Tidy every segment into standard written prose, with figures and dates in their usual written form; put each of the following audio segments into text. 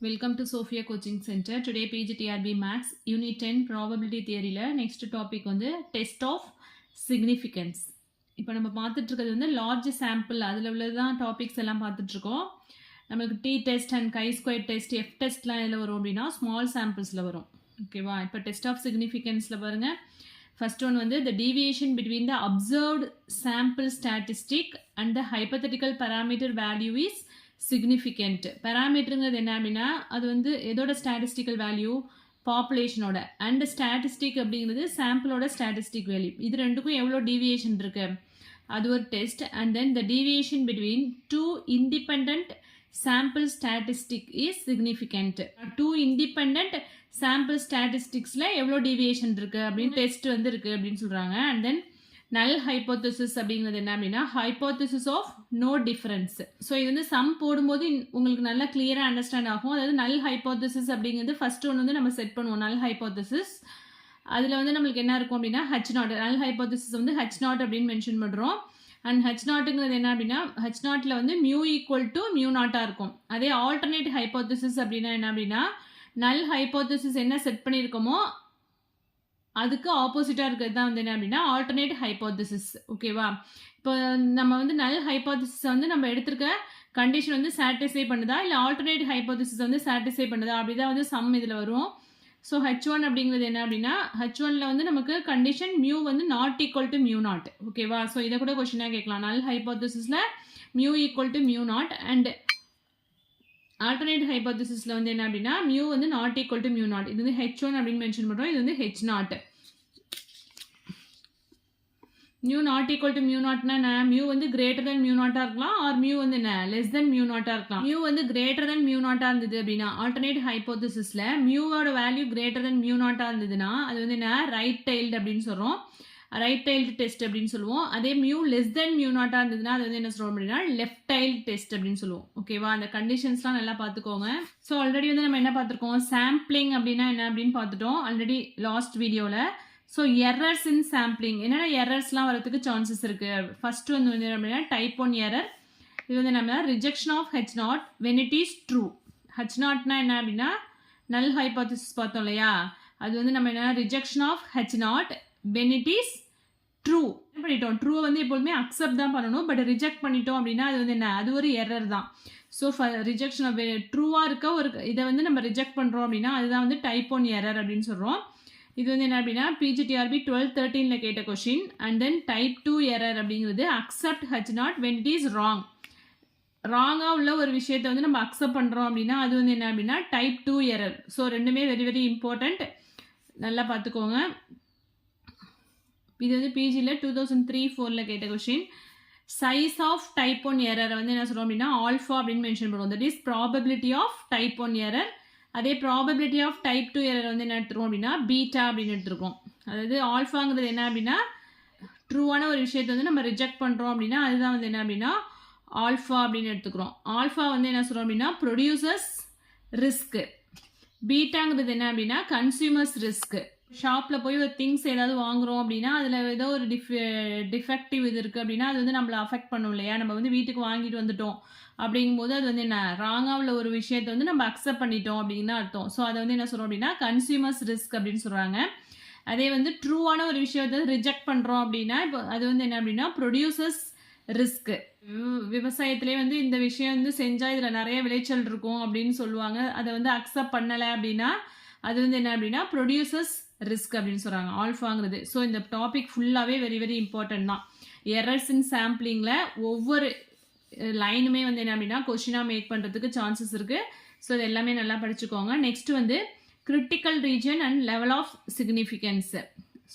Welcome to Sophia Coaching Center. Today PGTRB Max Unit 10 Probability Theory next topic வந்து Test of Significance. இப்போ நம்ம பார்த்துட்டு இருக்கிறது வந்து லார்ஜ் சாம்பிள் அதில் உள்ளதான் டாபிக்ஸ் எல்லாம் பார்த்துட்டு இருக்கோம். நமக்கு T test and chi square test F டெஸ்ட்லாம் எதில் வரும் அப்படின்னா ஸ்மால் சாம்பிள்ஸில் வரும். ஓகேவா? இப்போ டெஸ்ட் ஆஃப் சிக்னிஃபிகன்ஸில் பாருங்கள். ஃபர்ஸ்ட் ஒன் வந்து the deviation between the observed sample statistic and the hypothetical parameter value is significant. பேராமீட்டருங்கிறது என்ன அப்படின்னா அது வந்து எதோட ஸ்டாட்டிஸ்டிக்கல் வேல்யூ, பாப்புலேஷனோட, அண்ட் ஸ்டாட்டிஸ்டிக் அப்படிங்கிறது சாம்பிளோட ஸ்டாட்டிஸ்டிக் வேல்யூ. இது ரெண்டுக்கும் எவ்வளோ டீவியேஷன் இருக்கு அது ஒரு test. And then the deviation between two independent sample statistic is significant. Two independent sample ஸ்டாட்டிஸ்டிக்ஸில் எவ்வளோ டீவியேஷன் இருக்கு அப்படின்னு டெஸ்ட் வந்து இருக்கு அப்படின்னு சொல்கிறாங்க. அண்ட் தென் நல் ஹைப்போதசிஸ் அப்படிங்கிறது என்ன அப்படின்னா hypothesis of no difference. So இது வந்து சம் போடும்போது உங்களுக்கு நல்லா கிளியராக அண்டர்ஸ்டாண்ட் ஆகும். அதாவது நல் ஹைப்போதசிஸ் அப்படிங்கிறது ஃபர்ஸ்ட் ஒன்று வந்து நம்ம செட் பண்ணுவோம். நல் ஹைப்போதசிஸ் அதில் வந்து நம்மளுக்கு என்ன இருக்கும் அப்படின்னா H0. நல் ஹைப்போதசிஸ் வந்து H0 அப்படின்னு மென்ஷன் பண்ணுறோம். அண்ட் H0ங்கிறது என்ன அப்படின்னா H0ல வந்து மியூ ஈக்குவல் டு மியூ நாட்டாக இருக்கும். அதே ஆல்டர்னேட் ஹைப்போதசிஸ் அப்படின்னா என்ன அப்படின்னா நல் ஹைப்போதசிஸ் என்ன செட் பண்ணியிருக்கோமோ அதுக்கு ஆப்போசிட்டாக இருக்கிறது தான் வந்து என்ன அப்படின்னா ஆல்டர்னேட் ஹைப்போதசிஸ். ஓகேவா? இப்போ நம்ம வந்து நல் ஹைப்போதசிஸ் வந்து நம்ம எடுத்திருக்க கண்டிஷன் வந்து சாட்டிஸ்ஃபை பண்ணுதா இல்லை ஆல்டர்னேட் ஹைப்போதசிஸ் வந்து சாட்டிஸ்ஃபை பண்ணுதா அப்படிதான் வந்து சம் இதில் வரும். ஸோ H1 அப்படிங்கிறது என்ன அப்படின்னா H1ல வந்து நமக்கு கண்டிஷன் மியூ வந்து not equal to mu naught. ஓகேவா? ஸோ இதை கூட கொஸ்டினாக கேட்கலாம். நல் ஹைப்போதசிஸில் mu equal to mu naught and alternate ஹைப்போதசிஸில் வந்து என்ன அப்படின்னா மியூ வந்து not equal to mu naught. இது வந்து H1 அப்படின்னு மென்ஷன் பண்ணுறோம். இது வந்து H0. Mu naught equal to mu நாட்னா என்ன? மியூ வந்து கிரேட்டர் தென் மியூ நாட்டாக இருக்கலாம், ஆர் மியூ வந்து என்ன லெஸ் தென் மியூ நாட்டாக இருக்கலாம். மியூ வந்து கிரேட்டர் தென் மியூ நாட்டாக இருந்தது அப்படின்னா ஆல்டர்னேட் ஹைப்போதசிஸில் மியூவோட வேல்யூ கிரேட்டர் தென் மியூ நாட்டாக இருந்ததுன்னா அது வந்து என்ன ரைட் டைல்டு அப்படின்னு சொல்கிறோம். ரைட் டைல்டு டெஸ்ட் அப்படின்னு சொல்லுவோம். அதே மியூ லெஸ் தென் மியூ நாட்டாக இருந்ததுன்னா அது வந்து என்ன சொல்கிறோம் அப்படின்னா லெஃப்ட் டைல்டு டெஸ்ட் அப்படின்னு சொல்லுவோம். ஓகேவா? அந்த கண்டிஷன்ஸ்லாம் நல்லா பார்த்துக்கோங்க. ஸோ ஆல்ரெடி வந்து நம்ம என்ன பார்த்துருக்கோம், சாம்பிளிங் அப்படின்னா என்ன அப்படின்னு பார்த்துட்டோம் ஆல்ரெடி லாஸ்ட் வீடியோவில். ஸோ எரர்ஸ் இன் சாம்பிளிங் என்னென்ன எரர்ஸ்லாம் வரதுக்கு சான்சஸ் இருக்குது. ஃபர்ஸ்ட் வந்து அப்படின்னா டைப் 1 எரர். இது வந்து நம்ம rejection of H0 when it is true. H0னா என்ன அப்படின்னா நல் ஹைப்போதசிஸ் பார்த்தோம் இல்லையா, அது வந்து நம்ம என்ன rejection of H0 when it is true பண்ணிட்டோம். ட்ரூவை வந்து எப்போதுமே அக்செப்ட் தான் பண்ணணும், பட் ரிஜெக்ட் பண்ணிட்டோம் அப்படின்னா அது வந்து என்ன அது ஒரு எரர் தான். ஸோ ரிஜெக்ஷன் ஆஃப் ட்ரூவாக இருக்க ஒரு இதை வந்து நம்ம ரிஜெக்ட் பண்ணுறோம் அப்படின்னா அதுதான் வந்து டைப் 1 எரர் அப்படின்னு சொல்கிறோம். இது வந்து என்ன அப்படின்னா PGTRB 12-13ல கேட்ட question. And then type 2 error அப்படிங்கிறது accept H0 when it is wrong. ராங்காக உள்ள ஒரு விஷயத்தை வந்து நம்ம அக்செப்ட் பண்ணுறோம் அப்படின்னா அது வந்து என்ன அப்படின்னா டைப் 2 எரர். ஸோ ரெண்டுமே வெரி வெரி இம்பார்ட்டண்ட், நல்லா பார்த்துக்கோங்க. இது வந்து பிஜியில் 2003-04ல் கேட்ட கொஷின். சைஸ் ஆஃப் டைப் 1 எரரை வந்து என்ன சொல்கிறோம் அப்படின்னா ஆல்ஃபா அப்படின்னு மென்ஷன் பண்ணுவோம். That is probability of type 1 error. அதே ப்ராபபிலிட்டி ஆஃப் டைப் 2 எரர் வந்து என்ன எடுத்துருவோம் அப்படின்னா பீட்டா அப்படின்னு எடுத்துருக்கோம். அதாவது ஆல்ஃபாங்கிறது என்ன அப்படின்னா ட்ரூவான ஒரு விஷயத்தை வந்து நம்ம ரிஜெக்ட் பண்ணுறோம் அப்படின்னா அதுதான் வந்து என்ன அப்படின்னா ஆல்ஃபா அப்படின்னு எடுத்துக்கிறோம். ஆல்ஃபா வந்து என்ன சொல்கிறோம் அப்படின்னா ப்ரொடியூசர்ஸ் ரிஸ்க்கு. பீட்டாங்கிறது என்ன அப்படின்னா கன்சியூமர்ஸ் ரிஸ்க்கு. ஷாப்பில் போய் ஒரு திங்ஸ் ஏதாவது வாங்குறோம் அப்படின்னா அதில் ஏதோ ஒரு டிஃபெக்டிவ் இது இருக்குது அப்படின்னா அது வந்து நம்மளை அஃபெக்ட் பண்ணும் இல்லையா. நம்ம வந்து வீட்டுக்கு வாங்கிட்டு வந்துட்டோம் அப்படிங்கும்போது அது வந்து என்ன ராங்காக உள்ள ஒரு விஷயத்தை வந்து நம்ம அக்செப்ட் பண்ணிட்டோம் அப்படின்னு அர்த்தம். ஸோ அதை வந்து என்ன சொல்கிறோம் அப்படின்னா கன்சியூமர்ஸ் ரிஸ்க் அப்படின்னு சொல்கிறாங்க. அதே வந்து ட்ரூவான ஒரு விஷயத்தை ரிஜெக்ட் பண்ணுறோம் அப்படின்னா இப்போ அது வந்து என்ன அப்படின்னா ப்ரொடியூசர்ஸ் ரிஸ்க்கு. விவசாயத்திலே வந்து இந்த விஷயம் வந்து செஞ்சால் இதில் நிறைய விளைச்சல் இருக்கும் அப்படின்னு சொல்லுவாங்க. அதை வந்து அக்செப்ட் பண்ணலை அப்படின்னா அது வந்து என்ன அப்படின்னா ப்ரொடியூசர்ஸ் ரிஸ்க் அப்படின்னு சொல்கிறாங்க ஆல்ஃபாங்கிறது. ஸோ இந்த டாபிக் ஃபுல்லாகவே வெரி வெரி இம்பார்ட்டன்ட் தான். எரர்ஸ் இன் சாம்பிளிங்கில் ஒவ்வொரு லைனுமே வந்து என்ன அப்படின்னா கொஷினாக மேக் பண்ணுறதுக்கு சான்சஸ் இருக்குது. ஸோ இது எல்லாமே நல்லா படிச்சுக்கோங்க. நெக்ஸ்ட் வந்து critical region and level of significance.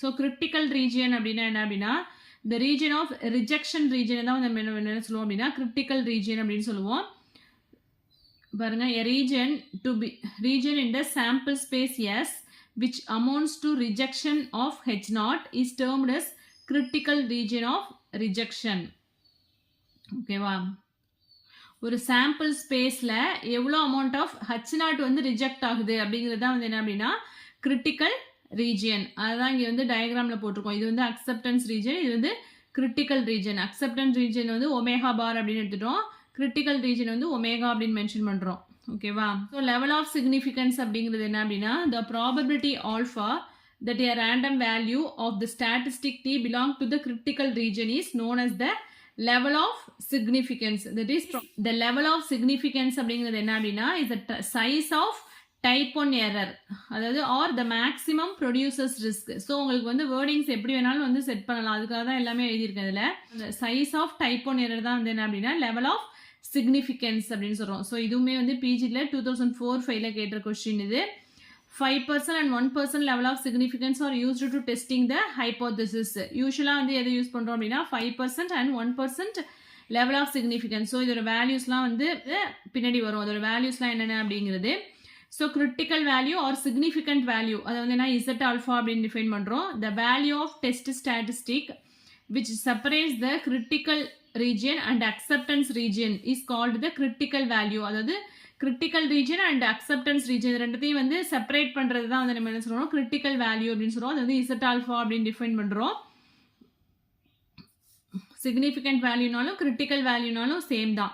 So critical region அப்படின்னா என்ன அப்படின்னா இந்த ரீஜன் ஆஃப் ரிஜெக்ஷன் ரீஜனை தான் நம்ம என்ன சொல்லுவோம் அப்படின்னா கிரிட்டிக்கல் ரீஜன் அப்படின்னு சொல்லுவோம். பாருங்க, a region in the sample space S which amounts to rejection of H0 is termed as critical region of rejection. ஓகேவா? ஒரு சாம்பிள் ஸ்பேஸில் எவ்வளோ அமௌண்ட் ஆஃப் H0 வந்து ரிஜெக்ட் ஆகுது அப்படிங்கிறது தான் வந்து என்ன அப்படின்னா கிரிட்டிக்கல் ரீஜியன். அதுதான் இங்கே வந்து டயக்ராமில் போட்டிருக்கோம். இது வந்து அக்செப்டன்ஸ் ரீஜன், இது வந்து கிரிட்டிக்கல் ரீஜன். அக்செப்டன்ஸ் ரீஜன் வந்து ஒமேகா பார் அப்படின்னு எடுத்துட்டோம். கிரிட்டிக்கல் ரீஜன் வந்து ஒமேகா அப்படின்னு மென்ஷன் பண்ணுறோம். ஓகேவா? ஸோ லெவல் ஆஃப் சிக்னிஃபிகன்ஸ் அப்படிங்கிறது என்ன அப்படின்னா the probability alpha that a random value of the statistic t belong to the critical region is known as the level of significance. That is the level of significance அப்படிங்கிறது என்ன அப்படின்னா is the size of type 1 error, அதாவது or the maximum produces risk. So உங்களுக்கு வந்து wordings எப்படி வேணாலும் வந்து set பண்ணலாம், அதுக்காக தான் எல்லாமே எழுதியிருக்கேன் இதில். அந்த சைஸ் ஆஃப் டைப் 1 எரர் தான் வந்து என்ன அப்படின்னா லெவல் ஆஃப் சிக்னிஃபிகன்ஸ் அப்படின்னு சொல்கிறோம். ஸோ இதுவுமே வந்து பிஜியில் 2004-5 கேட்ட கொஸ்டின் இது. 5% and 1% level of significance are used to testing the hypothesis. யூஸ்வலாக வந்து எதை யூஸ் பண்ணுறோம் அப்படின்னா 5% and 1% level of significance. So இதோட வேல்யூஸ்லாம் வந்து பின்னாடி வரும், அதோட வேல்யூஸ்லாம் என்னென்ன அப்படிங்கிறது. So critical value or significant value அதை வந்து என்ன இசட் ஆல்ஃபா அப்படின்னு டிஃபைன் பண்ணுறோம். The value of test statistic which separates the critical region and acceptance region is called the critical value. அதாவது critical region and acceptance region ரெண்டுத்தையும் வந்து separate பண்ணுறது தான் வந்து நம்ம என்ன சொல்கிறோம் critical value அப்படின்னு சொல்கிறோம். அது வந்து இசட் ஆல்ஃபா அப்படின்னு டிஃபைன் பண்ணுறோம். சிக்னிஃபிகண்ட் வேல்யூனாலும் critical வேல்யூனாலும் சேம் தான்.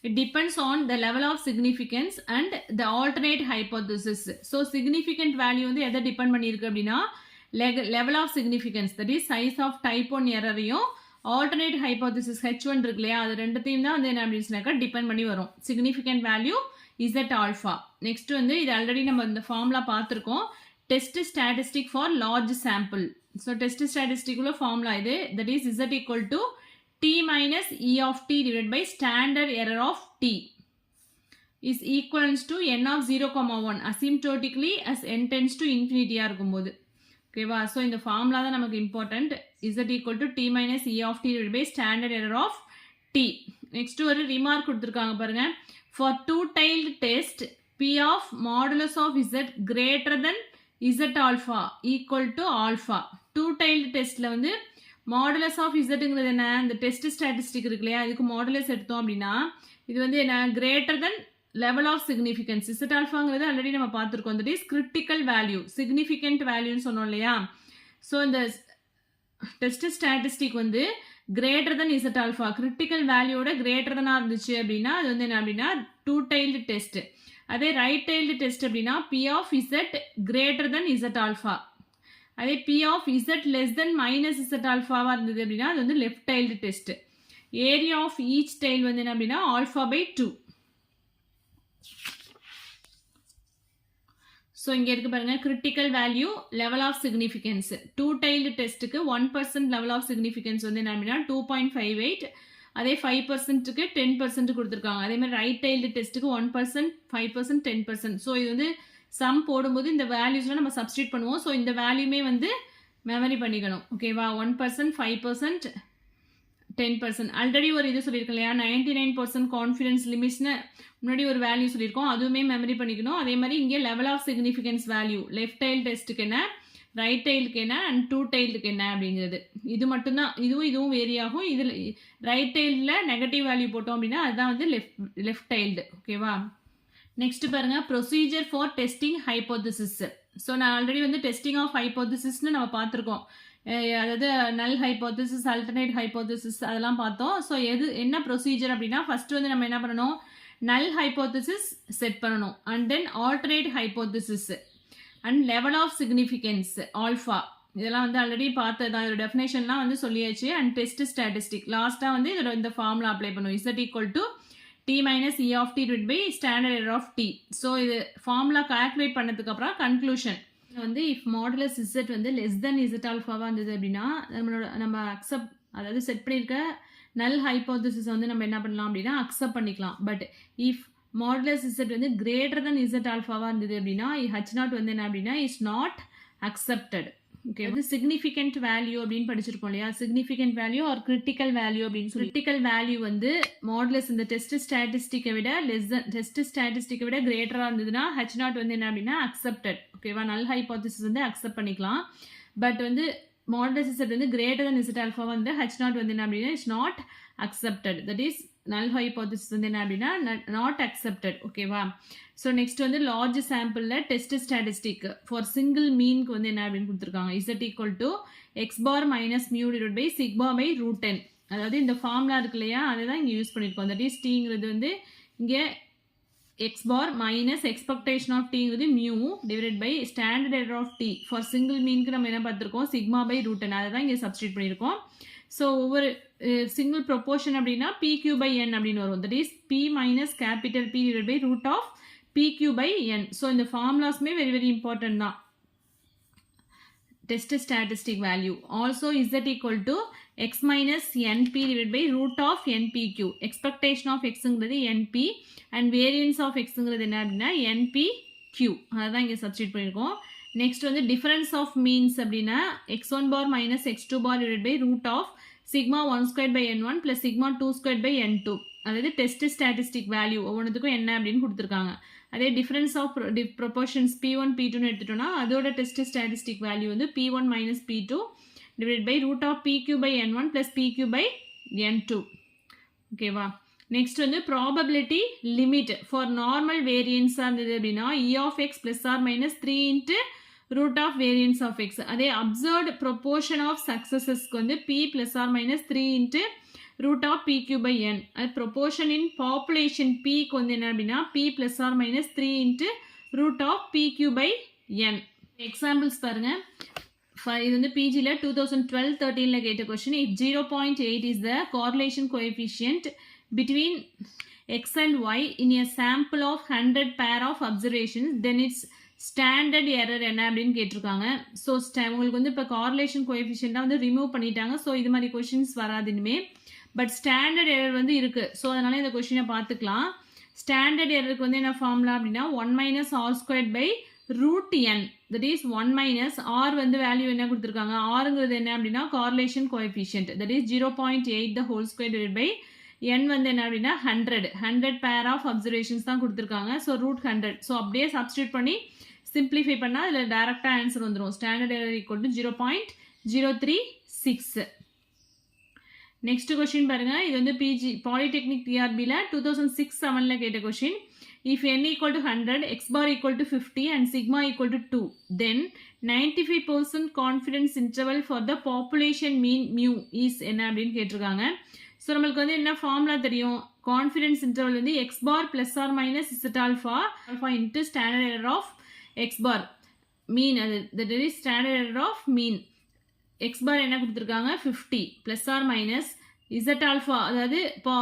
It depends on the level of significance and the alternate hypothesis. So significant value வந்து எதை டிபெண்ட் பண்ணியிருக்கு அப்படின்னா level of significance, that is size of type 1 error-ஐயும் alternate hypothesis H1 இருக்கு இல்லையா, அது ரெண்டுத்தையும் தான் வந்து என்ன அப்படின்னு சொன்னாக்கா டிபெண்ட் பண்ணி வரும். Significant value Z alpha. Next வந்து இது ஆல்ரெடி நம்ம இந்த ஃபார்முலா பார்த்துருக்கோம், test statistic for large sample. So test statistic உள்ள ஃபார்முலா இது, that is Z equal to t minus e of t divided by standard error of t is equivalent to n of 0,1 asymptotically as n tends to infinity இருக்கும்போது. ஓகேவா? So இந்த formula தான் நமக்கு important. Z equal to D minus E of D divide by standard error of D. Next ஒரு remark கொடுத்துருக்காங்க பாருங்க. For two tailed test P of modulus of Z greater than Z alpha equal to alpha. Two tailed டெஸ்ட்டில் வந்து modulus of இசட்டுங்கிறது என்ன, இந்த test statistic இருக்கு இல்லையா, இதுக்கு மாடுலஸ் எடுத்தோம் அப்படின்னா இது வந்து என்ன greater than level of significance. Z ஆல்ஃபாங்கிறது ஆல்ரெடி நம்ம பார்த்துருக்கோம், that is critical value significant வேல்யூன்னு சொன்னோம் இல்லையா. ஸோ இந்த டெஸ்ட் ஸ்டாட்டிஸ்டிக் வந்து greater than Z alpha critical வேல்யூவோட கிரேட்டர் தெனாக இருந்துச்சு அப்படின்னா அது வந்து என்ன அப்படின்னா டூ டைல்டு டெஸ்ட். அதே ரைட் டைல்டு டெஸ்ட் அப்படின்னா P of Z greater than Z alpha. அதே P of Z less than minus Z ஆல்ஃபாவாக இருந்தது அப்படின்னா அது வந்து left tiled test. Area of each tail வந்து என்ன அப்படின்னா ஆல்ஃபா பை 2. ஸோ இங்கே இருக்கு பாருங்க, critical value level of significance. Two tailed டெஸ்ட்டுக்கு 1% லெவல் ஆஃப் சிக்னிஃபிகன்ஸ் வந்து என்ன அப்படின்னா 2.58. அதே 5%க்கு 10% கொடுத்துருக்காங்க. அதே மாதிரி ரைட் டைல்டு டெஸ்ட்டுக்கு 1%, 5%, 10%. ஸோ இது வந்து சம் போடும்போது இந்த வேல்யூஸ்லாம் நம்ம சப்ஸ்டியூட் பண்ணுவோம். ஸோ இந்த வேல்யூமே வந்து மெமரி பண்ணிக்கணும். ஓகேவா? 1%, 5%, 10%. ஆல்ரெடி ஒரு இது சொல்லியிருக்கோம் இல்லையா, 99% கான்ஃபிடன்ஸ் லிமிட்ஸ்னு முன்னாடி ஒரு வேல்யூ சொல்லியிருக்கோம், அதுவுமே மெமரி பண்ணிக்கணும். அதே மாதிரி இங்கே level of significance value left tail டெஸ்ட்டுக்கு என்ன, ரைட் டைலுக்கு என்ன அண்ட் டூ டைலுக்கு என்ன அப்படிங்கிறது. இது மட்டும்தான், இதுவும் வேரி ஆகும். இதில் ரைட் டைலில் நெகட்டிவ் வேல்யூ போட்டோம் அப்படின்னா அதுதான் வந்து லெஃப்ட் டைல்டு. ஓகேவா? நெக்ஸ்ட் பாருங்க, procedure for testing hypothesis. So நான் ஆல்ரெடி வந்து டெஸ்டிங் ஆஃப் ஹைப்போதிசிஸ்னு நம்ம பார்த்துருக்கோம், அதாவது நல் ஹைப்போதிசிஸ், அல்டர்னேட் ஹைப்போதிசிஸ் அதெல்லாம் பார்த்தோம். ஸோ என்ன ப்ரொசீஜர் அப்படின்னா ஃபர்ஸ்ட் வந்து நம்ம என்ன பண்ணணும், நல் ஹைப்போதிசிஸ் செட் பண்ணணும் and then alternate hypothesis and level of significance alpha. இதெல்லாம் வந்து ஆல்ரெடி பார்த்ததான், இதோட டெஃபினேஷன்லாம் வந்து சொல்லியாச்சு. அண்ட் டெஸ்ட் ஸ்டாட்டிஸ்டிக் லாஸ்ட்டாக வந்து இதோட இந்த ஃபார்முலா அப்ளை பண்ணுவோம், Z equal to D minus E of D divide by standard error of D. So இது ஃபார்முலா கால்குலேட் பண்ணதுக்கு அப்புறம் கன்க்ளூஷன் வந்து இஃப் மாடுலஸ் இசட் வந்து லெஸ் தென் இசட் ஆல்ஃபாவாக இருந்தது அப்படின்னா நம்ம அக்செப்ட், அதாவது செட் பண்ணியிருக்க நல் ஹைப்போதிசிஸ் வந்து நம்ம என்ன பண்ணலாம் அப்படின்னா அக்செப்ட் பண்ணிக்கலாம். பட் இஃப் மாடுலஸ் இசட் வந்து கிரேட்டர் தென் இசட் ஆல்ஃபாவாக இருந்தது அப்படின்னா H0 வந்து என்ன அப்படின்னா இஸ் நாட் அக்செப்டட். ஓகே, வந்து சிக்னிஃபிகண்ட் வேல்யூ அப்படின்னு படிச்சிருக்கோம் இல்லையா, significant value or critical value அப்படின்னு சொல்லி. கிரிட்டிக்கல் வேல்யூ வந்து மாடுலஸ் இந்த டெஸ்ட் ஸ்டாட்டிஸ்டிக்கை விட டெஸ்ட் ஸ்டாட்டிஸ்டிக்கை விட கிரேட்டராக இருந்ததுன்னா H0 வந்து என்ன அப்படின்னா அக்செப்டட். ஓகேவா? நல் ஹைப்போதிசிஸ் வந்து அக்செப்ட் பண்ணிக்கலாம். பட் வந்து மாடுலஸ் இசட் வந்து கிரேட்டர் தென் இசட் ஆல்ஃபா வந்து H0 வந்து என்ன அப்படின்னா is not accepted. That is null hypothesis வந்து என்ன அப்படின்னா நாட் அக்செப்டட். ஓகேவா? ஸோ நெக்ஸ்ட் வந்து லார்ஜ் சாம்பிளில் டெஸ்ட் ஸ்டாட்டிஸ்டிக் ஃபார் சிங்கிள் மீனுக்கு வந்து என்ன அப்படின்னு கொடுத்துருக்காங்க, Z equal to X bar minus mu divide by sigma by √10. அதாவது இந்த ஃபார்முலா இருக்கு இல்லையா, அதை தான் இங்கே யூஸ் பண்ணியிருக்கோம். தட் இஸ் டீங்கிறது வந்து இங்கே x bar minus expectation of t ங்கிறது mu divided by standard error of t. For single meanக்கு நம்ம என்ன பார்த்திருக்கோம், sigma by root n. அதை தான் இங்கே சப்ஸ்டியூட் பண்ணியிருக்கோம். ஸோ ஒவ்வொரு சிங்கிள் ப்ரொப்போர்ஷன் அப்படின்னா pq by n அப்படின்னு வரும். That is p minus capital P divided by root of pq by n. So இந்த ஃபார்முலாஸுமே வெரி வெரி இம்பார்ட்டன்ட் தான். Test statistic value. Also z equal to x minus np divided by root of npq. Expectation of x ங்கிறது np and variance of x ங்கிறது என்ன அப்படின்னா npq. அதான் இங்கே substitute பண்ணியிருக்கோம். Next வந்து difference of means அப்படின்னா x1 bar minus x2 bar divided by root of sigma 1 squared by n1 plus sigma 2 squared by n2. அதாவது டெஸ்ட் ஸ்டாட்டிஸ்டிக் வேல்யூ ஒவ்வொன்றுத்துக்கும் என்ன அப்படின்னு கொடுத்துருக்காங்க. அதே டிஃபரன்ஸ் ஆஃப் ப்ரொபோர்ஷன்ஸ் p1 p2ன்னு எடுத்துட்டோம்னா அதோட டெஸ்ட் ஸ்டாட்டிஸ்டிக் வேல்யூ வந்து p1 minus p2 divided by root of pq by n1 plus pq by n2. ஓகேவா? நெக்ஸ்ட் வந்து ப்ராபபிலிட்டி லிமிட் ஃபார் நார்மல் வேரியன்ஸாக இருந்தது அப்படின்னா e of x plus or minus 3 into root of variance of x. அதே observed proportion of successesக்கு வந்து p plus or minus 3 into root of pq by n. அது proportion in population p க்கு வந்து என்ன அப்படின்னா p plus or minus 3 into root of pq by n. Examples பாருங்க. இது வந்து பிஜியில் 2012-13 கேட்ட question. if 0.8 is the correlation coefficient between x and y in a sample of 100 pair of observations, then its standard error என்ன அப்படின்னு கேட்டிருக்காங்க. So உங்களுக்கு வந்து இப்போ கார்லேஷன் கோஎஃபிஷியண்டாக வந்து ரிமூவ் பண்ணிட்டாங்க. ஸோ இது மாதிரி கொஷின்ஸ் வராது இனிமே. பட் ஸ்டாண்டர்ட் எரர் வந்து இருக்குது. ஸோ அதனால இந்த கொஷினை பார்த்துக்கலாம். ஸ்டாண்டர்ட் எரருக்கு வந்து என்ன ஃபார்முலா அப்படின்னா 1 minus r squared by root n. That is 1 minus r வந்து வேல்யூ என்ன கொடுத்துருக்காங்க, ஆறுங்கிறது என்ன அப்படின்னா correlation coefficient. That is 0.8 the whole square divided by n வந்து என்ன அப்படின்னா 100 பேர் ஆஃப் அப்சர்வேஷன்ஸ் தான் கொடுத்துருக்காங்க. So root 100. ஸோ அப்படியே சப்ஸ்டியூட் பண்ணி சிம்பிளிஃபை பண்ணால் அதில் டேரெக்டாக ஆன்சர் வந்துடும். Standard error equal to 0.036. Next question பாருங்க. இது வந்து பிஜி பாலிடெக்னிக் டிஆர்பியில் 2006-07 கேட்ட question. If n equal to 100, x bar equal to 50 and sigma equal to 2, then 95% confidence interval for the population mean mu is என்ன அப்படின்னு கேட்டிருக்காங்க. So நம்மளுக்கு வந்து என்ன ஃபார்முலா தெரியும், கான்ஃபிடன்ஸ் இன்டர்வல் வந்து x bar plus or minus z alpha into standard error of x bar mean. அது that is standard error of mean. x bar என்ன கொடுத்துருக்காங்க 50 plus or minus z alpha. அதாவது இப்போ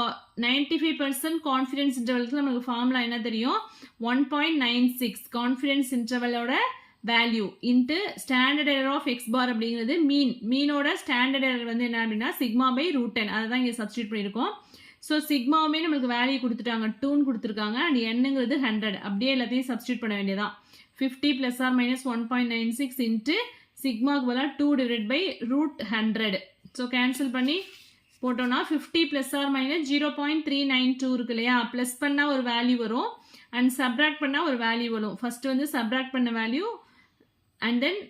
95% கான்ஃபிடன்ஸ் இன்டர்வலுக்கு நமக்கு formula என்ன தெரியும், 1.96 confidence இன்டர்வலோட value into standard error of X bar அப்படிங்கிறது மீனோட ஸ்டாண்டர்ட் எரர் வந்து என்ன அப்படின்னா சிக்மா பை ரூட் 10. அதை தான் இங்கே சப்ஸ்டியூட் பண்ணியிருக்கோம். ஸோ சிக்மாவுமே நம்மளுக்கு வேல்யூ கொடுத்துட்டாங்க, 2ன்னு கொடுத்துருக்காங்க. அண்ட் என்னங்கிறது 100. அப்படியே எல்லாத்தையும் சப்ஸ்டியூட் பண்ண வேண்டியதான். 50 plus or minus 1.96 இன்ட்டு சிக்மாவுக்கு பதிலாக 2 divided by root 100. So cancel பண்ணி போட்டோம்னா 50 plus or minus 0.392 இருக்கு இல்லையா, ப்ளஸ் பண்ணால் ஒரு வேல்யூ வரும் அண்ட் சப்ராக்ட் பண்ணால் ஒரு வேல்யூ வரும். ஃபஸ்ட்டு வந்து சப்ராக்ட் பண்ண வேல்யூ அண்ட் தென்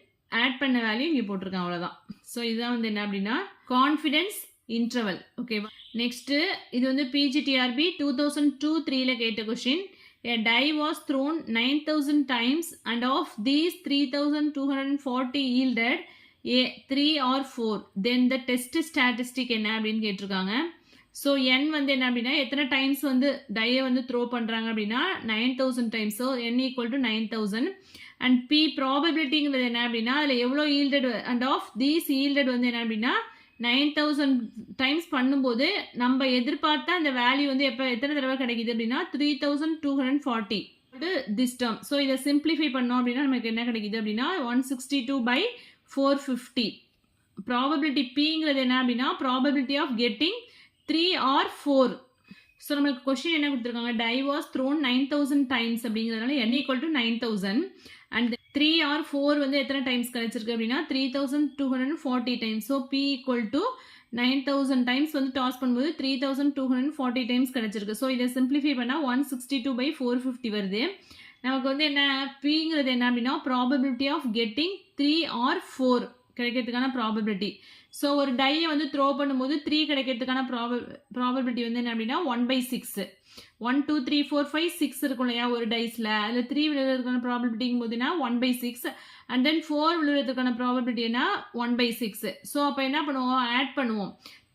ஆட் பண்ண வேல்யூ இங்கே போட்டிருக்கேன், அவ்வளோதான். ஸோ இதுதான் வந்து என்ன அப்படின்னா கான்ஃபிடன்ஸ் இன்டர்வல். ஓகேவா? நெக்ஸ்ட்டு இது வந்து பிஜிடிஆர்பி 2002-03 கேட்ட question. A die was thrown 9,000 times and of these 3,240 yielded a 3 or 4. Then the test statistic என்ன அப்படின்னு கேட்டிருக்காங்க. ஸோ n வந்து என்ன அப்படின்னா எத்தனை டைம்ஸ் வந்து டையை வந்து த்ரோ பண்ணுறாங்க அப்படின்னா 9,000 times. So n equal to 9,000. And p ப்ராபபிலிட்டிங்கிறது என்ன அப்படின்னா அதில் எவ்வளோ yielded and half these yielded வந்து என்ன அப்படின்னா 9,000 டைம்ஸ் பண்ணும்போது நம்ம எதிர்பார்த்தா அந்த வேல்யூ வந்து எத்தனை தடவை கிடைக்குது அப்படின்னா 3,240 திஸ் டேர்ம். ஸோ இதை சிம்பிளிஃபை பண்ணோம் அப்படின்னா நமக்கு என்ன கிடைக்குது அப்படின்னா 162/450. ப்ராபபிலிட்டி பிங்கிறது என்ன அப்படின்னா probability of getting 3 or 4. So நம்மளுக்கு கொஸ்டின் என்ன கொடுத்துருக்காங்க, டை வாஸ் த்ரோன் 9,000 டைம்ஸ் அப்படிங்கிறதுனால n equal to 9,000 and 3 or 4 வந்து எத்தனை டைம்ஸ் கிடைச்சிருக்கு அப்படின்னா 3,240 times. So p equal to 9,000 times வந்து டாஸ் பண்ணும்போது 3,240 டைம்ஸ் கிடைச்சிருக்கு. ஸோ இதை சிம்பிளிஃபை பண்ணால் 162/450 வருது. நமக்கு வந்து என்ன பிங்கிறது என்ன அப்படின்னா ப்ராபபிலிட்டி ஆஃப் கெட்டிங் 3 or 4 கிடைக்கிறதுக்கான ப்ராபபிலிட்டி. ஸோ ஒரு டையை வந்து த்ரோ பண்ணும்போது 3 கிடைக்கிறதுக்கான ப்ராபபிலிட்டி வந்து என்ன அப்படின்னா 1/6. 1 2 3 4 5 6 இருக்கும் இல்லையா ஒரு டைஸில், அதில் 3 விழுறதுக்கான ப்ராபபிலிட்டிங்கும் போதுன்னா 1/6 அண்ட் தென் 4 விழுறதுக்கான ப்ராபபிலிட்டி என்ன 1/6. ஸோ அப்போ என்ன பண்ணுவோம், ஆட் பண்ணுவோம்.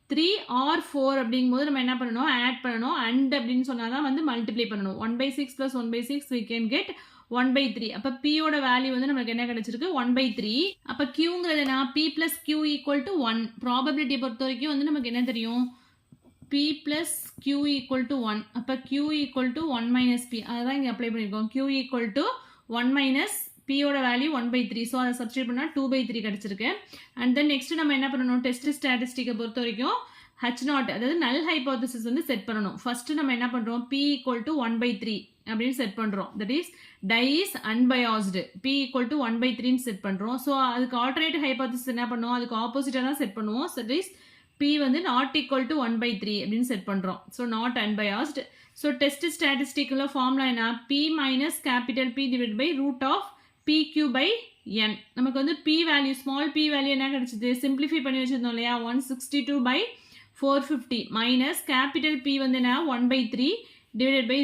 3 or 4 அப்படிங்கும்போது நம்ம என்ன பண்ணணும், ஆட் பண்ணணும். அண்ட் அப்படின்னு சொன்னால் தான் வந்து மல்டிப்ளை பண்ணணும். 1/6 + 1/6 we can get 1/3. அப்போ பியோட வேல்யூ வந்து நமக்கு என்ன கிடைச்சிருக்கு, 1/3. அப்போ கியூங்கிறது என்ன, p + q = 1. ப்ராபபிலிட்டியை பொறுத்த வரைக்கும் வந்து நமக்கு என்ன தெரியும், p + q = 1. அப்போ q = 1 - p. அதுதான் இங்கே அப்ளை பண்ணியிருக்கோம். q = 1 - p யோட வேல்யூ 1/3. ஸோ அதை சப்ஸ்டியூட் பண்ணால் 2/3 கிடச்சிருக்கு. அண்ட் தென் நெக்ஸ்ட் நம்ம என்ன பண்ணணும், டெஸ்ட் ஸ்டாட்டிஸ்டிக்கை பொறுத்த வரைக்கும் H0 அதாவது நல் ஹைபோதசிஸ் வந்து செட் பண்ணணும். ஃபர்ஸ்ட் நம்ம என்ன பண்ணுறோம், p = 1/3 அப்படின்னு செட் பண்ணுறோம். That is die is unbiased. p = 1/3 set பண்ணுறோம். ஸோ அதுக்கு ஆல்டர்னேட் ஹைபோதசிஸ் என்ன பண்ணுவோம், அதுக்கு ஆப்போசிட்டாக தான் செட் பண்ணுவோம். தட் இஸ் p வந்து not equal to 1/3 அப்படின்னு செட் பண்ணுறோம். So not unbiased. So test ஸ்டாட்டிஸ்டிக்கில் ஃபார்முலா என்ன, p - capital P divided by √PQ/n. நமக்கு வந்து p value, small p value என்ன கிடைச்சிது, சிம்பிளிஃபை பண்ணி வச்சிருந்தோம் இல்லையா, 162/450 மைனஸ் கேபிட்டல் P வந்து என்ன 1/3 டிவைடட் பை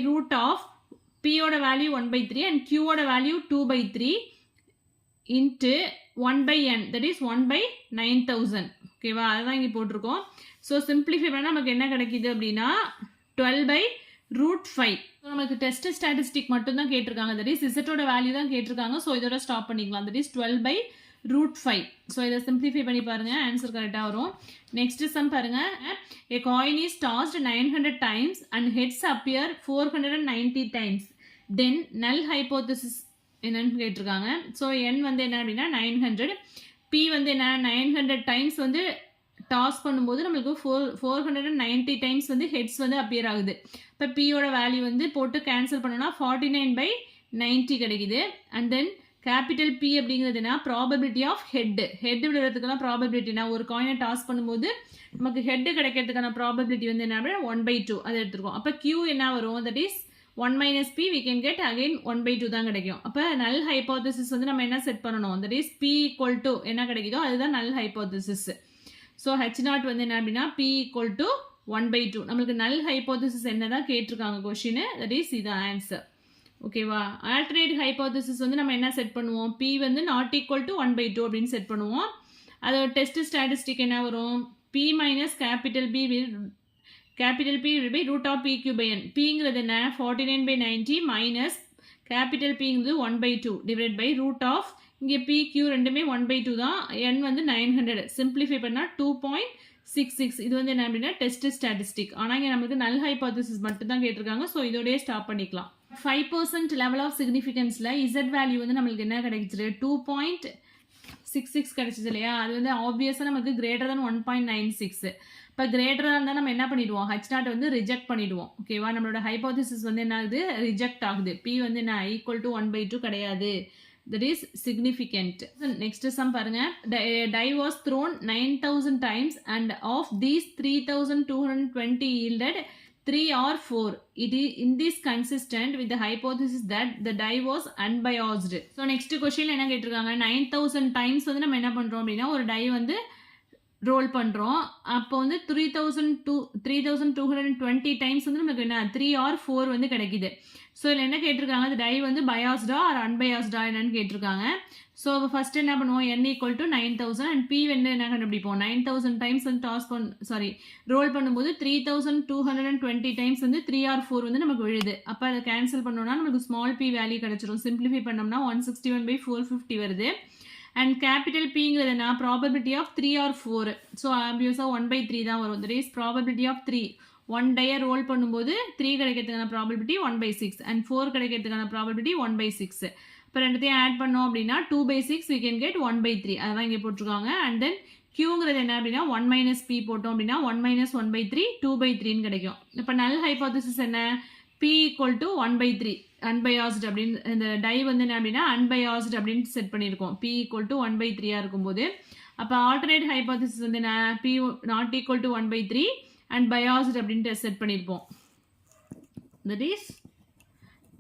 P யோட வேல்யூ 1/3 அண்ட் Q யோட value 2/3 into 1/n, that is 1/9000. ஓகேவா, அதுதான் இங்கே போட்டிருக்கோம். ஸோ சிம்பிளிஃபை பண்ணால் நமக்கு என்ன கிடைக்கிது அப்படின்னா 12/5. நமக்கு டெஸ்ட் ஸ்டாட்டிஸ்டிக் மட்டும் தான் கேட்டிருக்காங்க. தட் இஸ் இசட்டோட வேல்யூ தான் கேட்டிருக்காங்க. ஸோ இதோட ஸ்டாப் பண்ணிக்கலாம். That is 12/5. ஸோ இதை சிம்பிளிஃபை பண்ணி பாருங்க, ஆன்சர் கரெக்டாக வரும். நெக்ஸ்ட் சம் பாருங்க, a coin is tossed 900 times and heads appear 490 times. Then null hypothesis என்னன்னு கேட்டிருக்காங்க. ஸோ n வந்து என்ன அப்படின்னா 900, p வந்து என்ன 900 டைம்ஸ் வந்து டாஸ் பண்ணும்போது நம்மளுக்கு 490 டைம்ஸ் வந்து ஹெட்ஸ் வந்து அப்பியர் ஆகுது. இப்போ பியோட வேல்யூ வந்து போட்டு கேன்சல் பண்ணோம்னா 49/90 கிடைக்குது. அண்ட் தென் கேபிட்டல் பி அப்படிங்கிறதுனா ப்ராபபிலிட்டி ஆஃப் ஹெட் விடுறதுக்கெல்லாம் ப்ராபபிலிட்டினா ஒரு காயினை டாஸ் பண்ணும்போது நமக்கு ஹெட் கிடைக்கிறதுக்கான ப்ராபபிலிட்டி வந்து என்ன 1/2 அதை எடுத்துருக்கோம். அப்போ கியூ என்ன வரும், that is 1 - p we can get again 1/2 தான் கிடைக்கும். அப்போ நல் ஹைபோதசிஸ் வந்து நம்ம என்ன செட் பண்ணணும், தட் இஸ் p = என்ன கிடைக்குதோ அதுதான் நல் ஹைபோதசிஸ். ஸோ H0 வந்து என்ன அப்படின்னா p = 1/2. நம்மளுக்கு நல் ஹைபோதசிஸ் என்ன தான் கேட்டிருக்காங்க கொஷின், தட் இஸ் இது ஆன்சர். ஓகேவா, ஆல்டர்னேட் ஹைபோதசிஸ் வந்து நம்ம என்ன செட் பண்ணுவோம், p வந்து நாட் ஈக்குவல் டு 1/2 அப்படின்னு செட் பண்ணுவோம். அதோட டெஸ்ட் ஸ்டாட்டிஸ்டிக் என்ன வரும், p - capital P by √PQ/n. pங்கிறது என்ன 49/90 மைனஸ் கேபிட்டல் பிங்கிறது 1/2 டிவைட் பை இங்கே PQ ரெண்டுமே 1/2 தான், n வந்து 900 சிம்பிளிஃபை பண்ணால் 2.66. இது வந்து என்ன அப்படின்னா டெஸ்ட் ஸ்டாட்டிஸ்டிக். ஆனால் இங்கே நமக்கு நல் ஹைபோதசிஸ் மட்டும் தான் கேட்டிருக்காங்க. ஸோ இதோடய ஸ்டாப் பண்ணிக்கலாம். 5% லெவல் ஆஃப் சிக்னிஃபிகன்ஸில் இசட் வேல்யூ வந்து நம்மளுக்கு என்ன கிடைச்சிது, 2.66 கிடைச்சிது இல்லையா. அது வந்து ஆப்வியஸாக நமக்கு கிரேட்டர் than 1.96. இப்போ கிரேட்டராக இருந்தால் நம்ம என்ன பண்ணிடுவோம், H0 வந்து ரிஜெக்ட் பண்ணிடுவோம். ஓகேவா, நம்மளோட ஹைபோதசிஸ் வந்து என்ன ஆகுது, ரிஜெக்ட் ஆகுது. p வந்து என்ன = 1/2 கிடையாது. That is significant. Next sum பாருங்க, die was thrown 9000 times and of these 3220 yielded 3 or 4. It is in this consistent with the hypothesis that the die was unbiased. So next question என்ன கேட்டிருக்காங்க, 9000 times வந்து நம்ம என்ன பண்றோம் அப்படின்னா ஒரு die வந்து ரோல் பண்ணுறோம். அப்போ வந்து 3220 டைம்ஸ் வந்து நமக்கு என்ன 3 or 4 வந்து கிடைக்குது. ஸோ இதில் என்ன கேட்டிருக்காங்க, அது டை வந்து பயாஸ்டா ஆர் அன்பயாஸ்டா என்னன்னு கேட்டிருக்காங்க. ஸோ ஃபர்ஸ்ட் என்ன பண்ணுவோம், n = 9000 அண்ட் p வந்து என்ன கண்டுபிடிப்போம், 9000 டைம்ஸ் வந்து ரோல் பண்ணும்போது 3220 டைம்ஸ் வந்து 3 or 4 வந்து நமக்கு விழுது. அப்போ அதை கேன்சல் பண்ணோம்னா நமக்கு ஸ்மால் p வேல்யூ கிடைச்சிரும். சிம்பிளிஃபை பண்ணோம்னா 161/450 வருது. அண்ட் கேபிட்டல் பிங்கிறது என்ன, ப்ராபபிலிட்டி ஆஃப் 3 or 4. ஸோ ஆப்வியஸாக 1/3 தான் வரும். That is probability of 3. 1 டையை ரோல் பண்ணும்போது 3 கிடைக்கிறதுக்கான ப்ராபபிலிட்டி 1/6 அண்ட் 4 கிடைக்கிறதுக்கான ப்ராபபிலிட்டி 1/6. இப்போ ரெண்டுத்தையும் ஆட் பண்ணோம் அப்படின்னா 2/6 we can get 1/3. அதான் இங்கே போட்டிருக்காங்க. அண்ட் தென் கியூங்கிறது என்ன அப்படின்னா 1 - p போட்டோம் அப்படின்னா 1 - 1/3 2/3 கிடைக்கும். இப்போ நல் ஹைபோதசிஸ் என்ன, p = 1/3 அன்பயாஸ்டு அப்படின்னு இந்த டை வந்து என்ன அப்படின்னா அன்பயாஸ்டு அப்படின்னு செட் பண்ணியிருக்கோம். p = 1/3 இருக்கும்போது அப்போ ஆல்டர்னேட் ஹைபோதசிஸ் வந்து என்ன, p not equal to 1/3 and biased அப்படின்ட்டு செட் பண்ணியிருப்போம். That is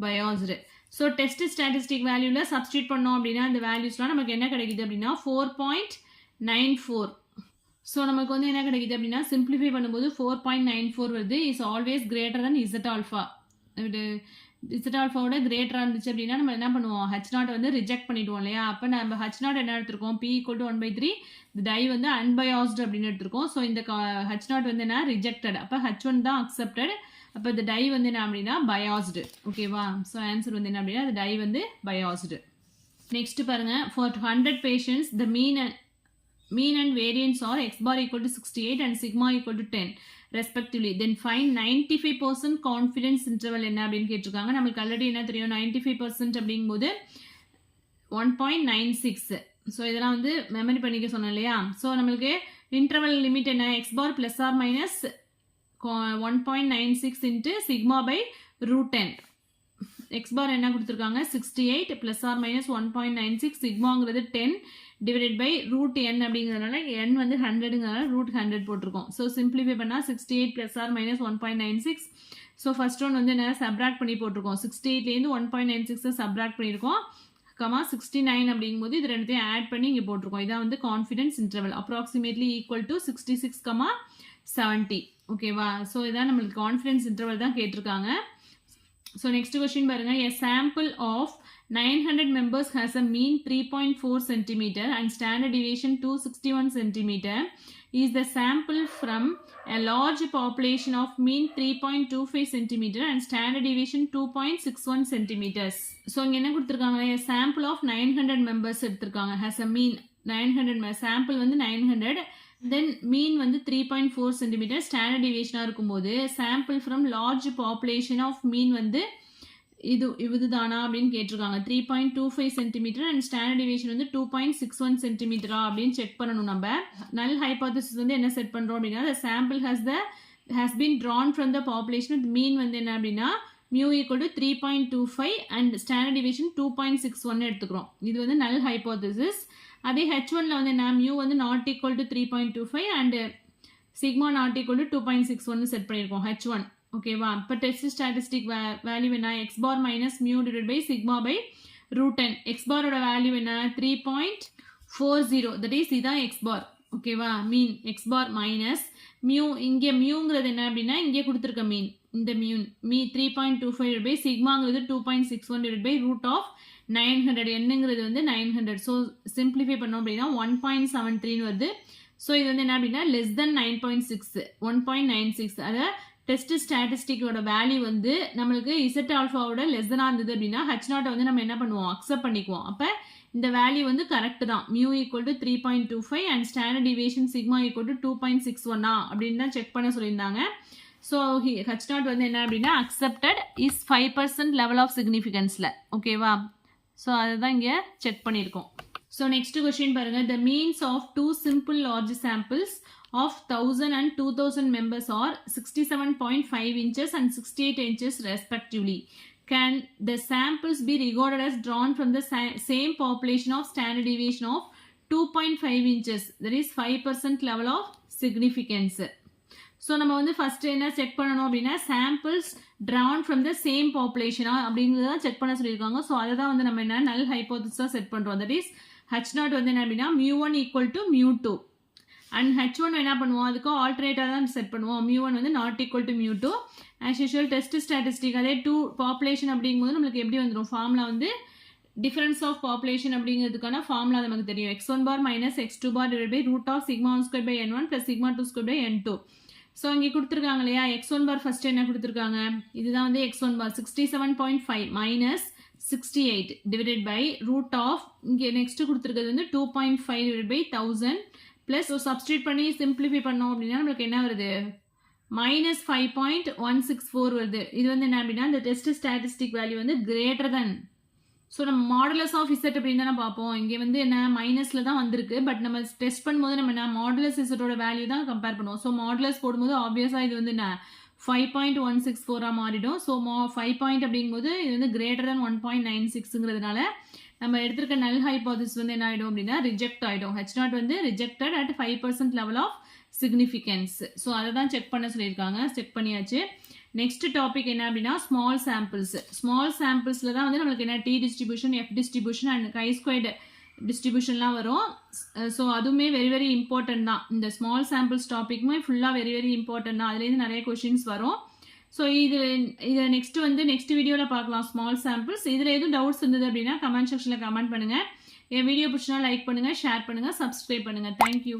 biased. So test statistic வேல்யூவில் சப்ஸ்டியூட் பண்ணோம் அப்படின்னா இந்த வேல்யூஸ்லாம் நமக்கு என்ன கிடைக்குது அப்படின்னா 4.94. ஸோ நமக்கு வந்து என்ன கிடைக்குது அப்படின்னா சிம்பிளிஃபை பண்ணும்போது 4.94 வருது. Is always greater than Z ஆல்ஃபா. இசட் ஆல்ஃபாவோட கிரேட்டராக இருந்துச்சு அப்படின்னா நம்ம என்ன பண்ணுவோம், H0 வந்து ரிஜெக்ட் பண்ணிடுவோம் இல்லையா. அப்போ நம்ம H0 என்ன எடுத்திருக்கோம், P = 1/3, இந்த டை வந்து அன்பயாஸ்டு அப்படின்னு எடுத்திருக்கோம். ஸோ இந்த H0 வந்து என்ன ரிஜெக்டட், அப்போ H1 தான் அக்செப்டட். அப்போ இந்த டை வந்து என்ன அப்படின்னா பயாஸ்டு. ஓகேவா. ஸோ ஆன்சர் வந்து என்ன அப்படின்னா இந்த டை வந்து பயாஸ்டு. நெக்ஸ்ட் பாருங்க, for 100 patients the mean and variance are x bar equal to 68 and sigma equal to 10 respectively, then find 95% confidence interval என்ன அப்படின்னு கேட்டிருக்காங்க. நமக்கு ஆல்ரெடி என்ன தெரியும், 95% அப்படிங்கும்போது 1.96. ஸோ இதெல்லாம் வந்து மெமரி பண்ணிக்க சொன்னோம் இல்லையா. ஸோ நம்மளுக்கு இன்டர்வல் லிமிட் என்ன, X bar plus or minus 1.96 into sigma by √10. X bar என்ன கொடுத்துருக்காங்க 68 ப்ளஸ் ஆர் மைனஸ் 1.96, சிக்மாங்கிறது 10 டிவைடட் பை √n அப்படிங்கிறதுனால n வந்து 100ங்கிறதுனால √100 போட்டிருக்கோம். ஸோ சிம்பிளிஃபை பண்ணால் 68 plus or minus 1.96. So first one வந்து என்ன சப்ராக்ட் பண்ணி போட்டிருக்கோம், 68லேருந்து 1.96 சப்ராக்ட் பண்ணியிருக்கோம், 69 அப்படிங்கும்போது இது ரெண்டுத்தையும் ஆட் பண்ணி இங்கே போட்டிருக்கோம். இதான் வந்து confidence interval approximately equal to 66,70. ஓகேவா. ஸோ இதான் நம்மளுக்கு கான்ஃபிடன்ஸ் இன்டர்வல் தான் கேட்டிருக்காங்க. So next question பாருங்க, a sample of 900 members has a mean 3.4 cm and standard deviation 261 cm. Is the sample from a large population of mean 3.25 cm and standard deviation 2.61 cm. So இங்க என்ன கொடுத்திருக்காங்க, a sample of 900 members எடுத்திருக்காங்க, has a mean 900 sample வந்து 900, then mean வந்து 3.4 cm, standard deviation இருக்கும்போது sample from large population of mean வந்து இதுதானா அப்படின்னு கேட்டிருக்காங்க. 3.25 cm and standard deviation வந்து 2.61 cm அப்படின்னு செக் பண்ணணும். நம்ம null hypothesis வந்து என்ன செட் பண்றோம் அப்படின்னா, the sample has been drawn from the population with mean வந்து என்ன அப்படின்னா mu equal to 3.25 and standard deviation 2.61 எடுத்துக்கிறோம். இது வந்து null hypothesis. அதே H1ல வந்து என்ன mu வந்து not equal to 3.25 and sigma not equal to 2.61 set பண்ணியிருக்கோம் H1. ஓகேவா. இப்போ டெஸ்ட் ஸ்டாட்டிஸ்டிக் வேல்யூ என்ன, X bar minus mu divide by sigma by √10. X பாரோட வேல்யூ என்ன 3.40, தட் இஸ் இதான் எக்ஸ் பார். ஓகேவா. Mean X bar minus mu, இங்கே மியூங்கிறது என்ன அப்படின்னா இங்கே கொடுத்துருக்க மீன், இந்த மீ 3.25 பை சிக்மாங்கிறது 2.61 டிவைட் பை √900, என்னங்கிறது வந்து 900. ஸோ சிம்பிளிஃபை பண்ணோம் அப்படின்னா 1.73 வருது. ஸோ இது வந்து என்ன அப்படின்னா லெஸ் தென் 9.6, 1.96. அதை டெஸ்ட் ஸ்டாட்டிஸ்டிக்கோட வேல்யூ வந்து நம்மளுக்கு இசட் ஆல்ஃபாவோட லெஸ் தெனாக இருந்தது அப்படின்னா H0 வந்து நம்ம என்ன பண்ணுவோம், அக்செப்ட் பண்ணிக்குவோம். அப்போ இந்த வேல்யூ வந்து கரெக்ட் தான், mu equal to 3.25 and standard deviation sigma equal to 2.61 அப்படின்னு தான் செக் பண்ண சொல்லியிருந்தாங்க. ஸோ H0 வந்து என்ன அப்படின்னா அக்செப்டட் இஸ் 5% லெவல் ஆஃப் சிக்னிஃபிகன்ஸில். ஓகேவா. ஸோ அதை தான் இங்கே செக் பண்ணியிருக்கோம். ஸோ நெக்ஸ்ட் கொஸ்டின் பாருங்க, the means of two simple large samples of 1000 and 2000 members are 67.5 inches and 68 inches respectively. Can the samples be regarded as drawn from the same population of standard deviation of 2.5 inches, that is 5% level of significance. So நம்ம வந்து first என்ன check பண்ணணும் அப்படின்னா samples drawn from the same population அப்படிங்கிறத check பண்ண சொல்லியிருக்காங்க. So அதை தான் வந்து நம்ம என்ன null hypothesis செட் பண்ணுறோம். தட் இஸ் H0 வந்து என்ன அப்படின்னா mu1 equal to mu2 and H1 என்ன பண்ணுவோம், அதுக்கு ஆல்டர்னேட்டாக தான் செட் பண்ணுவோம். mu1 வந்து not equal to mu2. As usual test statistic அதே 2 பாப்புலேஷன் அப்படிங்கும்போது நம்மளுக்கு எப்படி வந்துடும், ஃபார்முலா வந்து டிஃபரன்ஸ் ஆஃப் பாப்புலேஷன் அப்படிங்கிறதுக்கான ஃபார்முலா நமக்கு தெரியும். x1 bar minus x2 bar divided by √sigma1² by n1 plus sigma2² by n2. So இங்கே கொடுத்துருக்காங்க இல்லையா, x1 bar ஃபர்ஸ்ட் என்ன கொடுத்துருக்காங்க, இதுதான் வந்து x1 bar 67.5 minus 68 divided by இங்கே நெக்ஸ்ட் கொடுத்துருக்கிறது வந்து 2.5 divided by 1000 ப்ளஸ் சப்ஸ்டியூட் பண்ணி சிம்பிளிஃபை பண்ணோம் அப்படின்னா நம்மளுக்கு என்ன வருது, மைனஸ் 5.164 வருது. இது வந்து என்ன அப்படின்னா இந்த டெஸ்ட் ஸ்டாட்டிஸ்டிக் வேல்யூ வந்து கிரேட்டர் தென். ஸோ நம்ம மாடுலஸ் ஆஃப் இசட் அப்படின்னு தானே பார்ப்போம், இங்கே வந்து என்ன மைனஸில் தான் வந்திருக்கு. பட் நம்ம டெஸ்ட் பண்ணும்போது நம்ம என்ன மாடுலஸ் இசட்டோட வேல்யூ தான் கம்பேர் பண்ணுவோம். ஸோ மாடுலஸ் போடும்போது ஆப்வியஸாக இது வந்து என்ன 5.164 மாறிடும். ஸோ 5 அப்படிங்கும்போது இது வந்து கிரேட்டர் தென் 1.96ங்கிறதுனால நம்ம எடுத்திருக்க நல் ஹைபோதிஸ் வந்து என்ன ஆகிடும் அப்படின்னா ரிஜெக்ட் ஆகிடும். H0 வந்து rejected at 5% level of significance. So அதை தான் செக் பண்ண சொல்லியிருக்காங்க, செக் பண்ணியாச்சு. நெக்ஸ்ட் டாபிக் என்ன அப்படின்னா ஸ்மால் சாம்பிள்ஸ். ஸ்மால் சாம்பிள்ஸில் தான் வந்து நம்மளுக்கு என்ன T distribution, F distribution and chi squared டிஸ்ட்ரிபியூஷன்லாம் வரும். ஸோ அதுவுமே வெரி வெரி இம்பார்ட்டன்ட் தான். இந்த ஸ்மால் சாம்பிள்ஸ் டாபிக்குமே ஃபுல்லாக வெரி வெரி இம்பார்ட்டன்ட் தான். அதுலேருந்து நிறைய கொஷின்ஸ் வரும். ஸோ இதை நெக்ஸ்ட் வீடியோவில் பார்க்கலாம் ஸ்மால் சாம்பிள்ஸ். இதில் எதுவும் டவுட்ஸ் இருந்தது அப்படின்னா கமெண்ட் செக்ஷனில் கமெண்ட் பண்ணுங்கள். என் வீடியோ பிடிச்சினா லைக் பண்ணுங்கள், ஷேர் பண்ணுங்கள், சப்ஸ்கிரைப் பண்ணுங்கள். தேங்க்யூ.